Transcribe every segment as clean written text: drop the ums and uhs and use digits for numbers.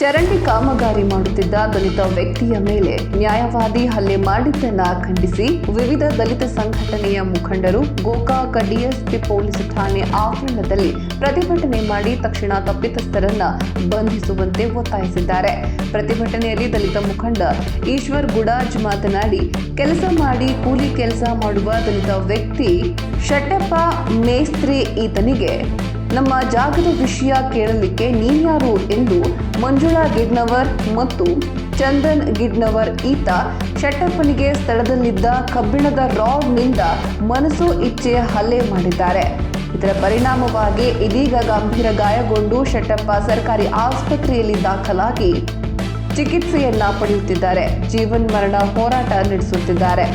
ಚರಂಡಿ ಕಾಮಗಾರಿ ಮಾಡುತ್ತಿದ್ದ ದಲಿತ ವ್ಯಕ್ತಿಯ ಮೇಲೆ ನ್ಯಾಯವಾದಿ ಹಲ್ಲೆ ಮಾಡಿದ್ದನ್ನು ಖಂಡಿಸಿ ವಿವಿಧ ದಲಿತ ಸಂಘಟನೆಯ ಮುಖಂಡರು ಗೋಕಾಕ್ ಡಿಎಸ್ಪಿ ಪೊಲೀಸ್ ಠಾಣೆ ಆವರಣದಲ್ಲಿ ಪ್ರತಿಭಟನೆ ಮಾಡಿ ತಕ್ಷಣ ತಪ್ಪಿತಸ್ಥರನ್ನ ಬಂಧಿಸುವಂತೆ ಒತ್ತಾಯಿಸಿದ್ದಾರೆ. ಪ್ರತಿಭಟನೆಯಲ್ಲಿ ದಲಿತ ಮುಖಂಡ ಈಶ್ವರ್ ಗುಡಾಜ್ ಮಾತನಾಡಿ, ಕೆಲಸ ಮಾಡಿ ಕೂಲಿ ಕೆಲಸ ಮಾಡುವ ದಲಿತ ವ್ಯಕ್ತಿ ಶೆಟ್ಟಪ್ಪ ಮೇಸ್ತ್ರಿ ಈತನಿಗೆ ನಮ್ಮ ಜಾಗದ ವಿಷಯ ಕೇಳಲಿಕ್ಕೆ ನೀನ್ಯಾರು ಎಂದು ಮಂಜುಳಾ ಗಿಡ್ನವರ್ ಮತ್ತು ಚಂದನ್ ಗಿಡ್ನವರ್ ಈತ ಶೆಟ್ಟಪ್ಪನಿಗೆ ಸ್ಥಳದಲ್ಲಿದ್ದ ಕಬ್ಬಿಣದ ರಾಡ್ನಿಂದ ಮನಸು ಇಚ್ಛೆ ಹಲ್ಲೆ ಮಾಡಿದ್ದಾರೆ. ಇದರ ಪರಿಣಾಮವಾಗಿ ಇದೀಗ ಗಂಭೀರ ಗಾಯಗೊಂಡು ಶೆಟ್ಟಪ್ಪ ಸರ್ಕಾರಿ ಆಸ್ಪತ್ರೆಯಲ್ಲಿ ದಾಖಲಾಗಿ ಚಿಕಿತ್ಸೆಯನ್ನ ಪಡೆಯುತ್ತಿದ್ದಾರೆ. ಜೀವನ್ಮರಣ ಹೋರಾಟ ನಡೆಸುತ್ತಿದ್ದಾರೆ.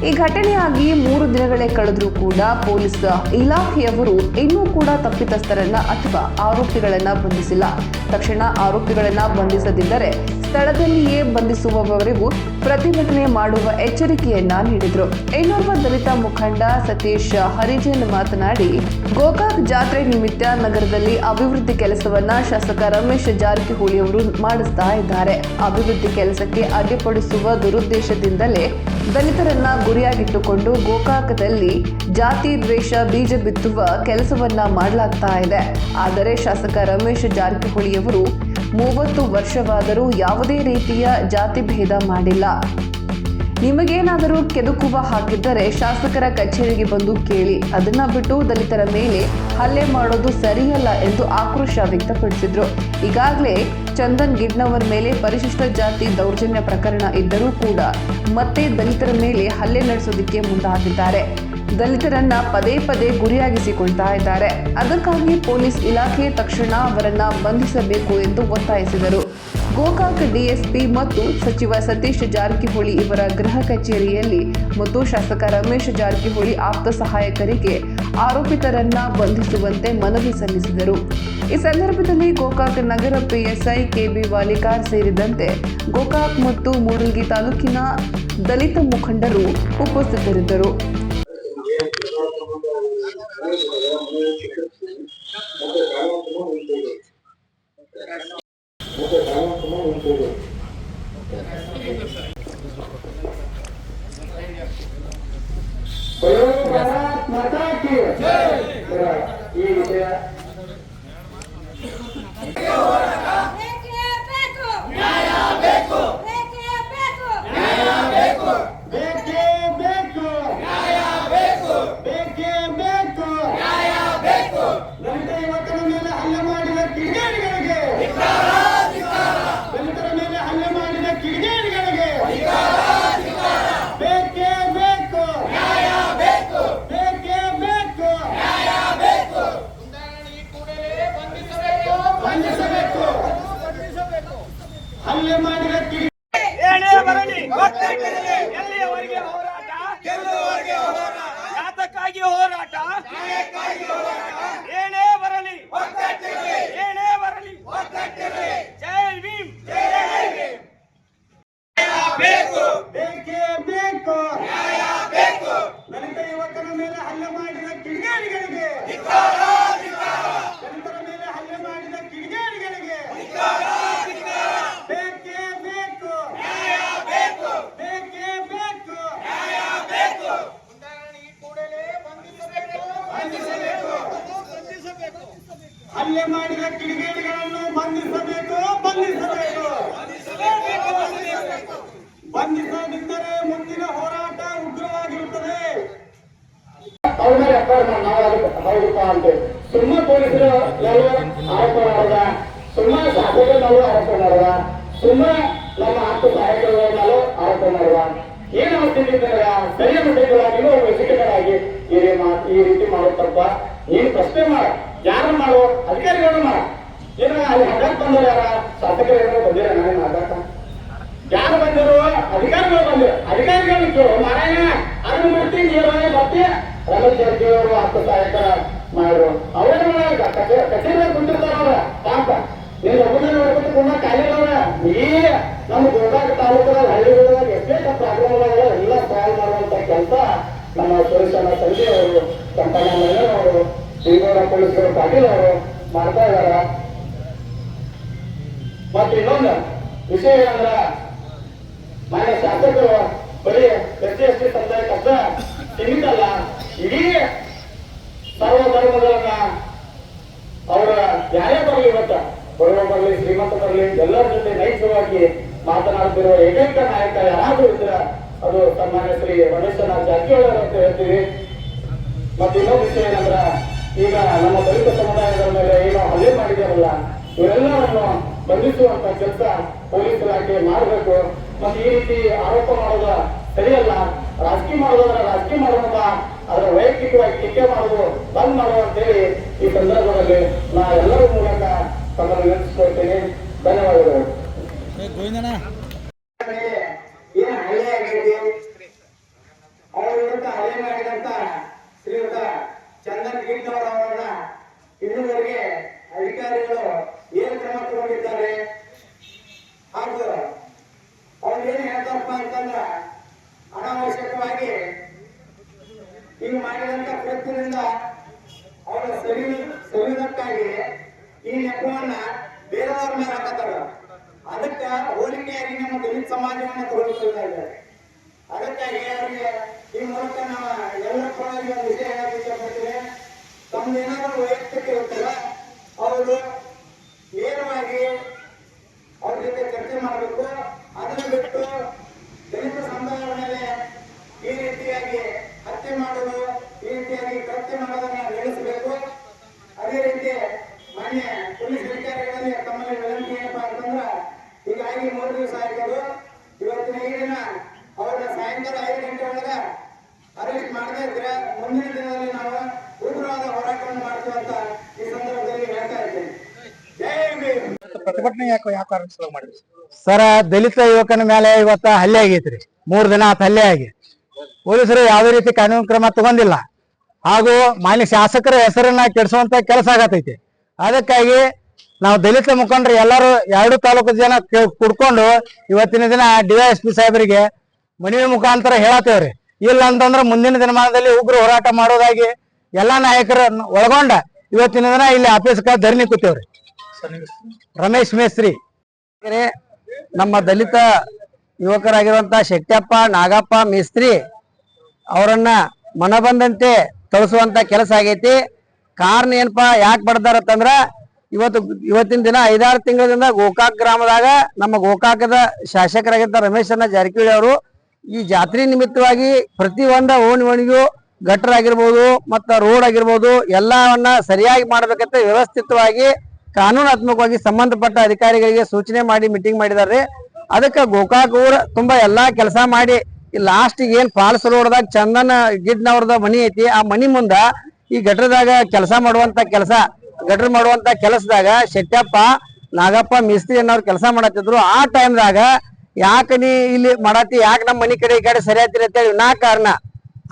ಈ ಘಟನೆಯಾಗಿ 3 ದಿನಗಳೇ ಕಳೆದರೂ ಕೂಡ ಪೊಲೀಸ್ ಇಲಾಖೆಯವರು ಇನ್ನೂ ಕೂಡ ತಪ್ಪಿತಸ್ಥರನ್ನ ಅಥವಾ ಆರೋಪಿಗಳನ್ನ ಬಂಧಿಸಿಲ್ಲ. ತಕ್ಷಣ ಆರೋಪಿಗಳನ್ನ ಬಂಧಿಸದಿದ್ದರೆ ಸ್ಥಳದಲ್ಲಿಯೇ ಬಂಧಿಸುವವರೆಗೂ ಪ್ರತಿಭಟನೆ ಮಾಡುವ ಎಚ್ಚರಿಕೆಯನ್ನ ನೀಡಿದರು. ಇನ್ನೋರ್ವ ದಲಿತ ಮುಖಂಡ ಸತೀಶ್ ಹರಿಜನ್ ಮಾತನಾಡಿ, ಗೋಕಾಕ್ ಜಾತ್ರೆ ನಿಮಿತ್ತ ನಗರದಲ್ಲಿ ಅಭಿವೃದ್ಧಿ ಕೆಲಸವನ್ನ ಶಾಸಕ ರಮೇಶ್ ಜಾರಕಿಹೊಳಿ ಅವರು ಮಾಡಿಸ್ತಾ ಇದ್ದಾರೆ. ಅಭಿವೃದ್ಧಿ ಕೆಲಸಕ್ಕೆ ಅಡ್ಡಿಪಡಿಸುವ ದುರುದ್ದೇಶದಿಂದಲೇ ದಲಿತರನ್ನ ಗುರಿಯಾಗಿಟ್ಟುಕೊಂಡು ಗೋಕಾಕದಲ್ಲಿ ಜಾತಿ ದ್ವೇಷ ಬೀಜ ಬಿತ್ತುವ ಕೆಲಸವನ್ನ ಮಾಡಲಾಗ್ತಾ ಇದೆ. ಆದರೆ ಶಾಸಕ ರಮೇಶ್ ಜಾರಕಿಹೊಳಿಯವರು 30 ವರ್ಷವಾದರೂ ಯಾವುದೇ ರೀತಿಯ ಜಾತಿ ಭೇದ ಮಾಡಿಲ್ಲ. ನಿಮಗೇನಾದರೂ ಕೆದುಕುವ ಹಾಕಿದ್ದರೆ ಶಾಸಕರ ಕಚೇರಿಗೆ ಬಂದು ಕೇಳಿ, ಅದನ್ನ ಬಿಟ್ಟು ದಲಿತರ ಮೇಲೆ ಹಲ್ಲೆ ಮಾಡೋದು ಸರಿಯಲ್ಲ ಎಂದು ಆಕ್ರೋಶ ವ್ಯಕ್ತಪಡಿಸಿದ್ರು. ಈಗಾಗಲೇ ಚಂದನ್ ಗಿಡ್ನವರ್ ಮೇಲೆ ಪರಿಶಿಷ್ಟ ಜಾತಿ ದೌರ್ಜನ್ಯ ಪ್ರಕರಣ ಇದ್ದರೂ ಕೂಡ ಮತ್ತೆ ದಲಿತರ ಮೇಲೆ ಹಲ್ಲೆ ನಡೆಸೋದಕ್ಕೆ ಮುಂದಾಗಿದ್ದಾರೆ. ದಲಿತರನ್ನ ಪದೇ ಪದೇ ಗುರಿಯಾಗಿಸಿಕೊಳ್ತಾ ಇದ್ದಾರೆ. ಅದಕ್ಕಾಗಿ ಪೊಲೀಸ್ ಇಲಾಖೆ ತಕ್ಷಣ ಅವರನ್ನ ಬಂಧಿಸಬೇಕು ಎಂದು ಒತ್ತಾಯಿಸಿದರು. ಗೋಕಾಕ್ ಡಿಎಸ್ಪಿ ಮತ್ತು ಸಚಿವ ಸತೀಶ್ ಜಾರಕಿಹೊಳಿ ಇವರ ಗೃಹ ಕಚೇರಿಯಲ್ಲಿ ಮತ್ತು ಶಾಸಕ ರಮೇಶ್ ಜಾರಕಿಹೊಳಿ ಆಪ್ತ ಸಹಾಯಕರಿಗೆ ಆರೋಪಿತರನ್ನ ಬಂಧಿಸುವಂತೆ ಮನವಿ ಸಲ್ಲಿಸಿದರು. ಈ ಸಂದರ್ಭದಲ್ಲಿ ಗೋಕಾಕ್ ನಗರ ಪಿಎಸ್ಐ ಕೆಬಿ ವಾಲಿಕಾರ್ ಸೇರಿದಂತೆ ಗೋಕಾಕ್ ಮತ್ತು ಮೂಡಲಗಿ ತಾಲೂಕಿನ ದಲಿತ ಮುಖಂಡರು ಉಪಸ್ಥಿತರಿದ್ದರು. ಎಲ್ಲಿಯವರೆಗೆ ಹೋರಾಟ, ಯಾತಕ್ಕಾಗಿ ಹೋರಾಟ, ಏನೇ ಬರಲಿ, ಏನೇ ಬರಲಿ, ಜೈ ಭೀಮ್, ಬೇಕೇ ಬೇಕು, ದಲಿತ ಯುವಕರ ಮೇಲೆ ಹಲ್ಲೆ ಮಾಡಿದ ಕಿಡಿಗೇಡಿಗಳಿಗೆ, ದಲಿತರ ಮೇಲೆ ಹಲ್ಲೆ ಮಾಡಿದ ಕಿಡಿಗೇಡಿಗಳಿಗೆ ಬೇಕೇ ಬೇಕು, ಬೇಕೇ ಬೇಕು, ಈ ಕೂಡಲೇ ಬಂಧಿಸಬೇಕು, ಹಲ್ಲೆ ಮಾಡಿದ ಕಿಡಿಗೇಡಿಗಳನ್ನು ಬಂಧಿಸಬೇಕು, ಬಂಧಿಸದಿದ್ದರೆ ಮುಂದಿನ ಹೋರಾಟ ಉಗ್ರವಾಗಿರುತ್ತದೆ. ಹೌದಪ್ಪ ಅಂತ ಸುಮ್ಮನೆ ಪೊಲೀಸರು ನಾವು ಆರೋಪ ಮಾಡೋದ, ಸುಮ್ಮನೆ ಶಾಸಕರು ನಾವು ಆರೋಪ ಮಾಡೋದ, ಸುಮ್ಮನೆ ನಮ್ಮ ಆಪ್ತ ಸಹಾಯಕರು ನಾವು ಆರೋಪ ಮಾಡುವ, ಏನು ಮಾಡ್ತಿದ್ದೀರ ಸರಿಯ ಮಟ್ಟಿಗಳಾಗಿ ಶಿಕ್ಷಕರಾಗಿ ಈ ರೀತಿ ಮಾಡುತ್ತಪ್ಪ. ನೀನು ಪ್ರಶ್ನೆ ಮಾಡ, ಯಾರು ಮಾಡುವ ಅಧಿಕಾರಿಗಳು ಮಾಡ. ಏನ ಅಲ್ಲಿ ಹಗ್ಗಕ್ಕೆ ಬಂದವರು ಯಾರ ಶಾಸಕರು ಏನೋ ಬಂದಿರ, ನಾನೇನು ಹಗ್ಗಕ್ಕ ಯಾರು ಬಂದರು, ಅಧಿಕಾರಿಗಳು ಬಂದರು. ಅಧಿಕಾರಿಗಳು ಕೇಳು ಮಾರಾಯ ಅದನ್ನು ಮಾಡ್ತಿ, ನೀರಾಗಿ ಬರ್ತಿ. ರಮೇಶ್ ಜಾರಕಿಹೊಳಿ ಅವರು ಆಪ್ತ ಸಹಾಯಕರ ಮಾಡಿದ್ರು, ಅವರೇ ಕಚೇರಿ ಕುಂತಿರ್ತಾರ ಪಾಪ. ನೀನು ಒಬ್ಬನೇ ನೋಡ್ಬಿಟ್ಟು ಪುನಃ ಕಾಲಿಲ್ಲವ್ರ ಈ ನಮ್ಮ ಗೋಕಾಕ್ ತಾಲೂಕಲ್ಲಿ ಹಳ್ಳಿಗಳಾಗ ಎಷ್ಟೇ ಪ್ರಾಬ್ಲಮ್ಗಳಾಗ ಎಲ್ಲ ಸಾಲ್ವ್ ಮಾಡುವಂತ ಕೆಲಸ ನಮ್ಮ ಸುರೇಶಣ್ಣ ಸಂಜೆ ಅವರು, ಕಂಪನ ಮಹಿಳೆ ಅವರು, ಶ್ರೀಗೌಡ ಪೊಲೀಸರು ಪಾಟೀಲ್ ಅವರು ಮಾಡ್ತಾ ಇದಾರ. ಮತ್ತು ಇನ್ನೊಂದು ವಿಷಯ ಏನಂದ್ರ ಮಾನ್ಯ ಶಾಸಕರು ಬರೀ SC ಸಮುದಾಯಕ್ಕಷ್ಟ ಸೀಮಿತ ಅಲ್ಲ, ಇಡೀ ಸರ್ವ ಧರ್ಮಗಳನ್ನ ಅವರ ಯಾರೇ ಬರಲಿ ಇವತ್ತ ಬಡವ ಬರಲಿ ಶ್ರೀಮಂತ ಬರಲಿ ಎಲ್ಲರ ಜೊತೆ ನೈತಿಕವಾಗಿ ಮಾತನಾಡುತ್ತಿರುವ ಏಕೈಕ ನಾಯಕ ಯಾರಾದ್ರೂ ಇದ್ರ ಅದು ಸನ್ಮಾನ್ಯ ಶ್ರೀ ರಮೇಶ್ ಜಾರಕಿಹೊಳಿ ಅಂತ ಹೇಳ್ತೀವಿ. ಮತ್ತೆ ಇನ್ನೊಂದು ವಿಷಯ ಏನಂದ್ರ ಈಗ ನಮ್ಮ ದಲಿತ ಸಮುದಾಯದ ಮೇಲೆ ಏನೋ ಹಲ್ಲೆ ಮಾಡಿದಾರಲ್ಲ ಇವೆಲ್ಲವನ್ನು ಬಂಧಿಸುವಂತ ಕೆಲಸ ಪೊಲೀಸ್ ಇಲಾಖೆ ಮಾಡಬೇಕು. ಮತ್ತೆ ಈ ರೀತಿ ಆರೋಪ ಮಾಡೋದು ಸರಿಯಲ್ಲ. ರಾಜಕೀಯ ಮಾಡೋದಾದ್ರೆ ರಾಜಕೀಯ ಮಾಡೋದ ಅದರ ವೈಯಕ್ತಿಕವಾಗಿ ಟೀಕೆ ಮಾಡೋದು ಬಂದ್ ಮಾಡುವ ಅಂತೇಳಿ ಈ ಸಂದರ್ಭದಲ್ಲಿ ನಾ ಎಲ್ಲರ ಮೂಲಕ ತಮ್ಮನ್ನು ನೆನೆಸ್ಕೊಳ್ತೇನೆ. ಧನ್ಯವಾದಗಳು. ಏನು ಹಲ್ಲೆ ಆಗೈತಿ ಅವರ ವಿರುದ್ಧ ಹಲ್ಲೆ ಮಾಡಿದಂತ ಶ್ರೀಯುತ ಚಂದನ್ ಗಿಡ್ನವರ್ ಅವರನ್ನ ಇನ್ನೂವರೆಗೆ ಅಧಿಕಾರಿಗಳು ಏನು ಕ್ರಮ ತಗೊಂಡಿದ್ದಾರೆ ಹಾಗೂ ಅವ್ರು ಏನ್ ಹೇಳ್ತಾರಪ್ಪ ಅಂತಂದ್ರ ಅನಾವಶ್ಯಕವಾಗಿ ಈಗ ಮಾಡಿದಂತ ಕೃತ್ಯದಿಂದ ಅವರ ಸರಿದಕ್ಕಾಗಿ ಈ ನೆಪವನ್ನ ಬೇರೆಯವ್ರ ಮೇಲೆ ಹಾಕತ್ತಾರ. ಅದಕ್ಕ ಹೋಲಿಕೆಯಾಗಿ ನಮ್ಮ ದಲಿತ ಸಮಾಜವನ್ನ ತಗೊಳ್ತಾ ಇದ್ದಾರೆ. ಅದಕ್ಕಾಗಿ ಅವರಿಗೆ ಈ ಮೂಲಕ ನಾವು ಎಲ್ಲರ ಪರವಾಗಿ ಒಂದು ವಿಷಯ ಹೇಳಕ್ಕೆ ಇಷ್ಟಪಡ್ತೀವಿ. ತಮ್ದೇನಾದ್ರೂ ವೈಯಕ್ತಿಕ ಇರ್ತಾರ ಅವರು ನೇರವಾಗಿ ಅವ್ರ ಜೊತೆ ಚರ್ಚೆ ಮಾಡಬೇಕು. ಅದನ್ನು ಬಿಟ್ಟು ದಲಿತ ಸಮುದಾಯದ ಮೇಲೆ ಈ ರೀತಿಯಾಗಿ ಹತ್ಯೆ ಮಾಡುವುದು, ಈ ರೀತಿಯಾಗಿ ಕೃತ್ಯ ಮಾಡೋದನ್ನ ನಿಲ್ಲಿಸಬೇಕು. ಅದೇ ರೀತಿ ಮಾನ್ಯ ಪೊಲೀಸ್ ಅಧಿಕಾರಿಗಳಲ್ಲಿ ತಮ್ಮಲ್ಲಿ ವಿನಂತಿ ಏನಪ್ಪಾ ಅಂತಂದ್ರ ಹೀಗಾಗಿ 3 ದಿವಸ ಆಯ್ತದು. ಇವತ್ತಿನ ಈ ದಿನ ಅವ್ರನ್ನ ಸಾಯಂಕಾಲ 5 ಗಂಟೆ ಒಳಗ ಅರೆಸ್ಟ್ ಮಾಡದೇ ಇದ್ರೆ ಮುಂದಿನ ದಿನದಲ್ಲಿ ನಾವು ಉಗ್ರವಾದ ಹೋರಾಟವನ್ನು ಮಾಡ್ತೀವಿ ಅಂತ ಈ ಸಂದರ್ಭದಲ್ಲಿ ಹೇಳ್ತಾ ಇದ್ದೇನೆ. ಜೈ ಭೀಮ್. ಪ್ರತಿಭಟನೆ ಯಾಕೆ ಮಾಡಿದ್ರಿ ಸರ್? ದಲಿತ ಯುವಕನ ಮೇಲೆ ಇವತ್ತ ಹಲ್ಲೆ ಆಗೈತ್ರಿ. 3 ದಿನ ಆತ ಹಲ್ಲೆ ಆಗಿ ಪೊಲೀಸರು ಯಾವುದೇ ರೀತಿ ಕಾನೂನು ಕ್ರಮ ತಗೊಂಡಿಲ್ಲ. ಹಾಗೂ ಮಾನ್ಯ ಶಾಸಕರ ಹೆಸರನ್ನ ಕೆಡಿಸುವಂತ ಕೆಲಸ ಆಗತೈತಿ. ಅದಕ್ಕಾಗಿ ನಾವು ದಲಿತ ಮುಖಂಡರು ಎಲ್ಲರೂ 2 ತಾಲೂಕು ಜನ ಕುಡ್ಕೊಂಡು ಇವತ್ತಿನ ದಿನ DYSP ಸಾಹೇಬರಿಗೆ ಮನವಿ ಮುಖಾಂತರ ಹೇಳತ್ತೇವ್ರಿ. ಇಲ್ಲ ಅಂತಂದ್ರೆ ಮುಂದಿನ ದಿನಮಾನದಲ್ಲಿ ಉಗ್ರ ಹೋರಾಟ ಮಾಡೋದಾಗಿ ಎಲ್ಲಾ ನಾಯಕರ ಒಳಗೊಂಡ ಇವತ್ತಿನ ದಿನ ಇಲ್ಲಿ ಆಫೀಸ್ಗೆ ಧರಣಿ ಕೂತೇವ್ರಿ. ರಮೇಶ್ ಮೇಸ್ತ್ರಿ ನಮ್ಮ ದಲಿತ ಯುವಕರಾಗಿರುವಂತ ಶೆಟ್ಟಪ್ಪ ನಾಗಪ್ಪ ಮೇಸ್ತ್ರಿ ಅವರನ್ನ ಮನಬಂದಂತೆ ತಳಿಸುವಂತ ಕೆಲಸ ಆಗೈತಿ. ಕಾರಣ ಏನಪ್ಪಾ ಯಾಕೆ ಬಡ್ದಾರತ್ತಂದ್ರ ಇವತ್ತಿನ ದಿನ 5-6 ತಿಂಗಳಿಂದ ಗೋಕಾಕ್ ಗ್ರಾಮದಾಗ ನಮ್ಮ ಗೋಕಾಕದ ಶಾಸಕರಾಗಿದ್ದ ರಮೇಶ್ ಜಾರಕಿಹೊಳಿ ಅವರು ಈ ಜಾತ್ರೆ ನಿಮಿತ್ತವಾಗಿ ಪ್ರತಿ ಒಂದ ಓಣಿಗೂ ಗಟ್ಟರ್ ಆಗಿರ್ಬೋದು ಮತ್ತ ರೋಡ್ ಆಗಿರ್ಬೋದು ಎಲ್ಲವನ್ನ ಸರಿಯಾಗಿ ಮಾಡ್ಬೇಕಂತ ವ್ಯವಸ್ಥಿತವಾಗಿ ಕಾನೂನಾತ್ಮಕವಾಗಿ ಸಂಬಂಧಪಟ್ಟ ಅಧಿಕಾರಿಗಳಿಗೆ ಸೂಚನೆ ಮಾಡಿ ಮೀಟಿಂಗ್ ಮಾಡಿದಾರೆ. ಅದಕ್ಕೆ ಗೋಕಾಕ್ ಊರ ತುಂಬಾ ಎಲ್ಲಾ ಕೆಲಸ ಮಾಡಿ ಈ ಲಾಸ್ಟ್ ಏನ್ ಫಾಲ್ಸ್ ರೋಡ್ದಾಗ ಚಂದನ್ ಗಿಡ್ನವ್ರದ ಮನಿ ಐತಿ. ಆ ಮನಿ ಮುಂದ ಈ ಗಟ್ರದಾಗ ಕೆಲಸ ಮಾಡುವಂತ ಕೆಲಸದಾಗ ಶೆಟ್ಟಪ್ಪ ನಾಗಪ್ಪ ಮೇಸ್ತ್ರಿ ಅನ್ನೋರು ಕೆಲಸ ಮಾಡತ್ತಿದ್ರು. ಆ ಟೈಮ್ದಾಗ ಯಾಕೆ ನೀ ಇಲ್ಲಿ ಮಾಡತ್ತಿ, ಯಾಕೆ ನಮ್ಮ ಮನಿ ಕಡೆ ಈ ಕಡೆ ಸರಿಯಾತಿರಿ ಅಂತೇಳಿ ಕಾರಣ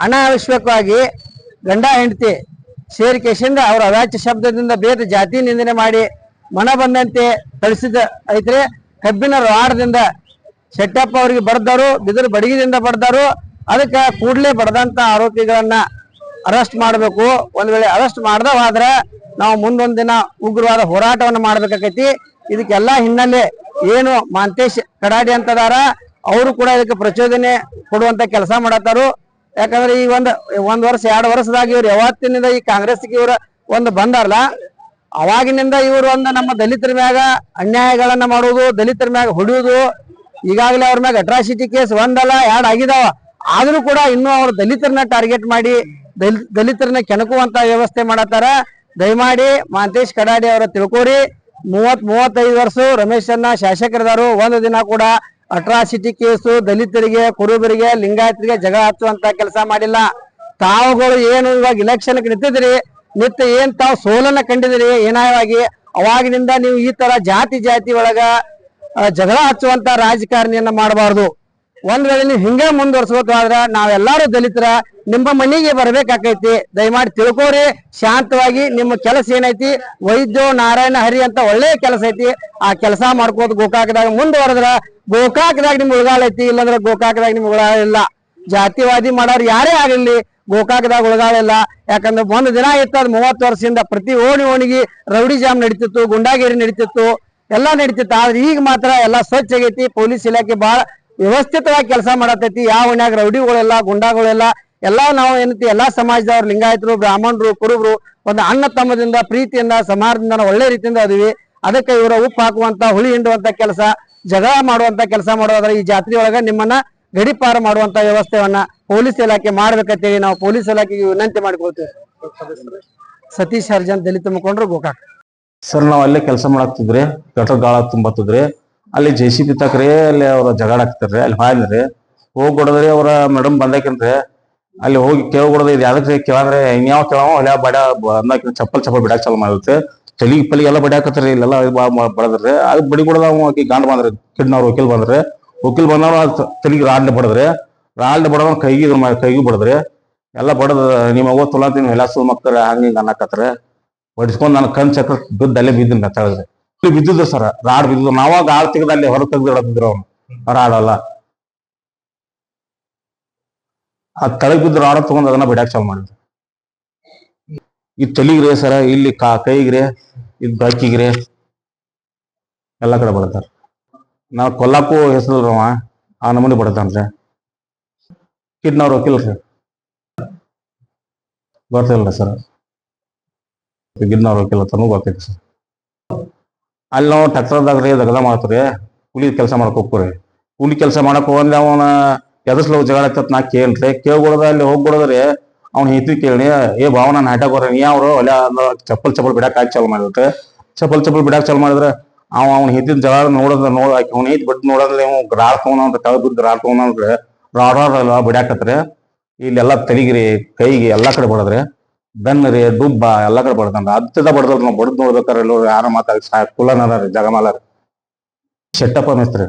ಅನಾವಶ್ಯಕವಾಗಿ ಗಂಡ ಹೆಂಡತಿ ಸೇರಿಕೆಸಿಂದ ಅವ್ರ ಅವಾಚ್ಯ ಶಬ್ದದಿಂದ ಬೇರೆ ಜಾತಿ ನಿಂದನೆ ಮಾಡಿ ಮನ ಬಂದಂತೆ ಕಳಿಸಿದ ಐತ್ರಿ. ಕಬ್ಬಿನ ರಾಡದಿಂದ ಶೆಟ್ಟಪ್ಪ ಅವರಿಗೆ ಬಡ್ದಾರು, ಬಿದಿರು ಬಡಗಿದಿಂದ ಬಡ್ದಾರು. ಅದಕ್ಕೆ ಕೂಡಲೇ ಬಡದಂತ ಆರೋಪಿಗಳನ್ನ ಅರೆಸ್ಟ್ ಮಾಡಬೇಕು. ಒಂದ್ ವೇಳೆ ಅರೆಸ್ಟ್ ಮಾಡ್ದವಾದ್ರ ನಾವು ಮುಂದೊಂದ್ ದಿನ ಉಗ್ರವಾದ ಹೋರಾಟವನ್ನು ಮಾಡ್ಬೇಕಾಕೈತಿ. ಇದಕ್ಕೆಲ್ಲಾ ಹಿನ್ನೆಲೆ ಏನು ಮಾಂತೇಶ್ ಕಡಾಡಿ ಅಂತದಾರ ಅವರು ಕೂಡ ಇದಕ್ಕೆ ಪ್ರಚೋದನೆ ಕೊಡುವಂತ ಕೆಲಸ ಮಾಡತ್ತಾರು. ಯಾಕಂದ್ರೆ ಈ ಒಂದ್ ವರ್ಷ 2 ವರ್ಷದಾಗ ಇವ್ರು ಯಾವತ್ತಿನಿಂದ ಈ ಕಾಂಗ್ರೆಸ್ಗೆ ಇವ್ರ ಒಂದು ಬಂದಾರಲ್ಲ ಅವಾಗಿನಿಂದ ಇವರು ನಮ್ಮ ದಲಿತರ ಮ್ಯಾಗ ಅನ್ಯಾಯಗಳನ್ನ ಮಾಡುವುದು, ದಲಿತರ ಮ್ಯಾಗ ಹೊಡೆಯುವುದು. ಈಗಾಗಲೇ ಅವ್ರ ಮ್ಯಾಗ ಅಟ್ರಾಸಿಟಿ ಕೇಸ್ 1 ಅಲ್ಲ 2 ಆಗಿದಾವ. ಆದ್ರೂ ಕೂಡ ಇನ್ನೂ ಅವ್ರು ದಲಿತರನ್ನ ಟಾರ್ಗೆಟ್ ಮಾಡಿ ದಲಿತರನ್ನ ಕೆಣಕುವಂತ ವ್ಯವಸ್ಥೆ ಮಾಡತ್ತಾರ. ದಯಮಾಡಿ ಮಾಂತೇಶ್ ಕಡಾಡಿ ಅವರ ತಿಳ್ಕೋರಿ. 30-35 ವರ್ಷ ರಮೇಶ್ ಶಾಸಕರಿದಾರು. ಒಂದು ದಿನ ಕೂಡ ಅಟ್ರಾಸಿಟಿ ಕೇಸು ದಲಿತರಿಗೆ, ಕುರುಬರಿಗೆ, ಲಿಂಗಾಯತರಿಗೆ ಜಗಳ ಹಚ್ಚುವಂತ ಕೆಲಸ ಮಾಡಿಲ್ಲ. ತಾವುಗಳು ಏನು ಇವಾಗ ಇಲೆಕ್ಷನ್ ನಿತ್ಯ ಏನ್ ತಾವು ಸೋಲನ್ನ ಕಂಡಿದಿರಿ ಏನಾಯವಾಗಿ, ಅವಾಗಿನಿಂದ ನೀವು ಈ ತರ ಜಾತಿ ಒಳಗ ಜಗಳ ಹಚ್ಚುವಂತ ರಾಜಕಾರಣಿಯನ್ನ ಮಾಡಬಾರ್ದು. ಒಂದ್ ವೇಳೆ ನೀವು ಹಿಂಗೆ ಮುಂದುವರ್ಸ್ಬೇಕಾದ್ರ ನಾವೆಲ್ಲಾರು ದಲಿತರ ನಿಮ್ಮ ಮನೆಗೆ ಬರ್ಬೇಕಾಕೈತಿ. ದಯಮಾಡಿ ತಿಳ್ಕೋರಿ. ಶಾಂತವಾಗಿ ನಿಮ್ಮ ಕೆಲಸ ಏನೈತಿ, ವೈದ್ಯ ನಾರಾಯಣ ಹರಿ ಅಂತ ಒಳ್ಳೆ ಕೆಲಸ ಐತಿ, ಆ ಕೆಲಸ ಮಾಡ್ಕೋತ ಗೋಕಾಕದಾಗ ಮುಂದುವರೆದ್ರ ಗೋಕಾಕದಾಗ ನಿಮ್ ಉಳಗಾಳ ಐತಿ. ಇಲ್ಲಾಂದ್ರೆ ಗೋಕಾಕದಾಗ ನಿಮ್ ಉಳಗಾಳ ಇಲ್ಲ. ಜಾತಿವಾದಿ ಮಾಡೋರು ಯಾರೇ ಆಗಿರ್ಲಿ ಗೋಕಾಕದಾಗ ಉಳಗಾಳ ಇಲ್ಲ. ಯಾಕಂದ್ರೆ ಒಂದು ದಿನ ಇತ್ತು, 30 ವರ್ಷದಿಂದ ಪ್ರತಿ ಓಣಿಗೆ ರೌಡಿ ಜಾಮ್ ನಡೀತಿತ್ತು, ಗುಂಡಾಗಿರಿ ನಡೀತಿತ್ತು. ಎಲ್ಲಾ ನಡೀತಿತ್ತು. ಆದ್ರೆ ಈಗ ಮಾತ್ರ ಎಲ್ಲಾ ಸ್ವಚ್ಛ ಆಗೈತಿ. ಪೊಲೀಸ್ ಇಲಾಖೆ ಬಹಳ ವ್ಯವಸ್ಥಿತವಾಗಿ ಕೆಲಸ ಮಾಡತೈತಿ. ಯಾವ ಮನ್ಯಾಗ ರೌಡಿಗಳೆಲ್ಲ ಗುಂಡಾಗಳೆಲ್ಲ ಎಲ್ಲಾ ನಾವು ಏನೈತಿ ಎಲ್ಲಾ ಸಮಾಜದವ್ರು, ಲಿಂಗಾಯತರು, ಬ್ರಾಹ್ಮಣರು, ಕುರುಬರು ಒಂದು ಅಣ್ಣ ತಮ್ಮದಿಂದ ಪ್ರೀತಿಯಿಂದ ಸಮಾಜದಿಂದ ನಾವು ಒಳ್ಳೆ ರೀತಿಯಿಂದ ಅದೀವಿ. ಅದಕ್ಕೆ ಇವರ ಉಪ್ಪು ಹಾಕುವಂತ, ಹುಳಿ ಹಿಂಡುವಂತ ಕೆಲಸ, ಜಗಳ ಮಾಡುವಂತ ಕೆಲಸ ಮಾಡೋದ್ರ ಈ ಜಾತ್ರೆ ಒಳಗ ನಿಮ್ಮನ್ನ ಗಡಿಪಾರು ಮಾಡುವಂತ ವ್ಯವಸ್ಥೆಯನ್ನ ಪೊಲೀಸ್ ಇಲಾಖೆ ಮಾಡ್ಬೇಕಂತೇಳಿ ನಾವು ಪೊಲೀಸ್ ಇಲಾಖೆಗೆ ವಿನಂತಿ ಮಾಡಿಕೊಳ್ತೇವೆ. ಸತೀಶ್ ಹರ್ಜನ್, ದಲಿತ ಮುಖಂಡರು, ಗೋಕಾಕ್. ಸರ್ ನಾವು ಅಲ್ಲೇ ಕೆಲಸ ಮಾಡಾಕ್ತಿದ್ರಿ, ಗಟರ್ ಗಾಳ ತುಂಬತ್ತಿದ್ರಿ. ಅಲ್ಲಿ JCB ತಕ್ರಿ ಅಲ್ಲಿ ಅವ್ರ ಜಗಳ ಹಾಕ್ತಾರ್ರಿ. ಅಲ್ಲಿ ಹಾಯ್ದ್ರಿ ಹೋಗಿ ಕೊಡದ್ರಿ. ಅವ್ರ ಮೇಡಮ್ ಬಂದಾಕಿನ್ರಿ ಅಲ್ಲಿ ಹೋಗಿ ಕೇಳ್ಕೊಡೋದು ಇದು ಯಾವ್ದಕ್ಕೆ ಕೇಳಂದ್ರೆ ಇನ್ಯಾವ ಕೇಳವ ಹೊಲ ಬಡ ಅಂದಾಕ ಚಪ್ಪಲ್ ಬಿಡಾಕ್ ಚಾಲು ಮಾಡಿರುತ್ತೆ. ತಲಿ ಪಲಿ ಎಲ್ಲ ಬಡಿಯಾಕತ್ರಿ. ಇಲ್ಲೆಲ್ಲ ಬಡದ್ರಿ. ಅದು ಬಡಿ ಕೊಡದ ಆಕಿ ಗಾಂಡ್ ಬಂದ್ರಿ. ಕಿಡ್ನವ್ರ ವಕೀಲ್ ಬಂದ್ರಿ. ವಕೀಲ್ ಬಂದವ್ರು ತಲಿಗೆ ರಾಡ್ಲೆ ಬಡದ್ರಿ. ರಾಡ್ಲೆ ಬಡದ ಕೈಗೂ ಬಡದ್ರಿ. ಎಲ್ಲ ಬಡದ್ ನಿಮ್ಮ ಅವ್ವ ತುಲಾಂತೀನಿ ಹೆಲಾಸು ಮಕ್ಕಳ ಹಂಗ ಹಿಂಗ ಅನ್ನಕತ್ರಿ. ಬಡಿಸ್ಕೊಂಡ್ ನಾನು ಕಣ್ ಚಕ್ರ ಬಿದ್ದು ಅಲ್ಲೇ ಬಿದ್ದಿನ ತೆಳದ್ರಿ. ಬಿದ್ದಿದ್ರು ಸರ್, ರಾಡ್ ಬಿದ್ದು. ನಾವಾಗ ಆಳ್ ತೆಗೆದು ಅಲ್ಲಿ ಹೊರ ತೆಗ್ದು ಇಡತಿದ್ರು ಅವ್ನು ರಾಡಲ್ಲ. ಆ ತಳಗ್ ಬಿದ್ದು ರಾಡ ತಗೊಂಡ್ ಅದನ್ನ ಬಿಡಾಕ್ ಚಾಲು ಮಾಡಿದ್ರು. ಈ ತಲಿಗ್ರಿ ಸರ, ಇಲ್ಲಿ ಕೈಗ್ರಿ, ಇದು ಬಕ್ಕಿಗ್ರಿ ಎಲ್ಲಾ ಕಡೆ ಬಡತಾರ. ನಾವ್ ಕೊಲ್ಲಾಕು ಹೆಸರಲ್ರವ ಆ ನಮೂನಿ ಬಡತಾನ್ರಿ. ಕಿಡ್ನವ್ರ ವಕೀಲ್ರಿ ಗೊತ್ತಿಲ್ಲ ಸರ್. ಗಿಡ್ನವ್ರ ವಕೀಲ ತನೂ ಗೊತ್ತೈತಿ ಸರ್. ಅಲ್ಲಿ ನಾವು ಟ್ರ್ಯಾಕ್ಟರ್ದಾಗ್ರಿ ದಗದ ಮಾಡ್ತೀರಿ. ಕೂಲಿ ಕೆಲಸ ಮಾಡಕ್ ಹೋಗ್ರಿ. ಕೂಲಿ ಕೆಲಸ ಮಾಡಕ್ ಹೋಗಂದ್ರೆ ಅವನ ಎದಸ್ಲವ್ ಜಗಳ ಆಯ್ತತ್ ನಾ ಕೇಳ್ರಿ. ಕೇಳ್ಕೊಡದ ಅಲ್ಲಿ ಹೋಗ್ಬಿಡದ್ರಿ. ಅವ್ನ ಹೆಂಡತಿ ಕೇಳಿ, ಏ ಭಾವನ ನಾಟಕೋರ ನೀ ಅವ್ರು ಒಲೆ ಚಪ್ಪಲ್ ಬಿಡಾಕ್ ಹಾಕಿ ಚಾಲು ಮಾಡಿರುತ್ತೆ. ಚಪ್ಪಲ್ ಬಿಡಾಕ್ ಚಾಲು ಮಾಡಿದ್ರೆ ಅವ್ನ ಹೆಂಡತಿನ ಜಗಳ ನೋಡೋದ್ ಅವ್ನ ಹೆಂಡತಿ ಬಿಟ್ಟು ನೋಡೋದ್ರಲ್ಲಿ ರಾಡ್ ತಗೊಂಡ್ರಿ. ತಳ ಬಿದ್ದು ರಾಡ್ ತಗೊಂಡ್ರಿ. ರಾಡಲ್ಲ ಬಿಡಾಕತ್ರಿ. ಇಲ್ಲೆಲ್ಲಾ ತಲಿಗಿರಿ, ಕೈಗೆ ಎಲ್ಲಾ ಕಡೆ ಬಡದ್ರಿ. ಬೆನ್ನರಿ, ಡುಬ್ಬ ಎಲ್ಲಾ ಕಡೆ ಬಡದನ್ರಿ. ಅತ್ತದ ಬಡದ್ರಿ. ನಾವು ಬಡದ್ ನೋಡ್ಬೇಕಾರೆ ಎಲ್ಲರೂ ಯಾರ ಮಾತಾಡಿ ಕುಲನರ ರೀ, ಜಗಮಾಲ ರೀ, ಶೆಟ್ಟಪ್ಪ ಮಿಸ್ತ್ರಿ.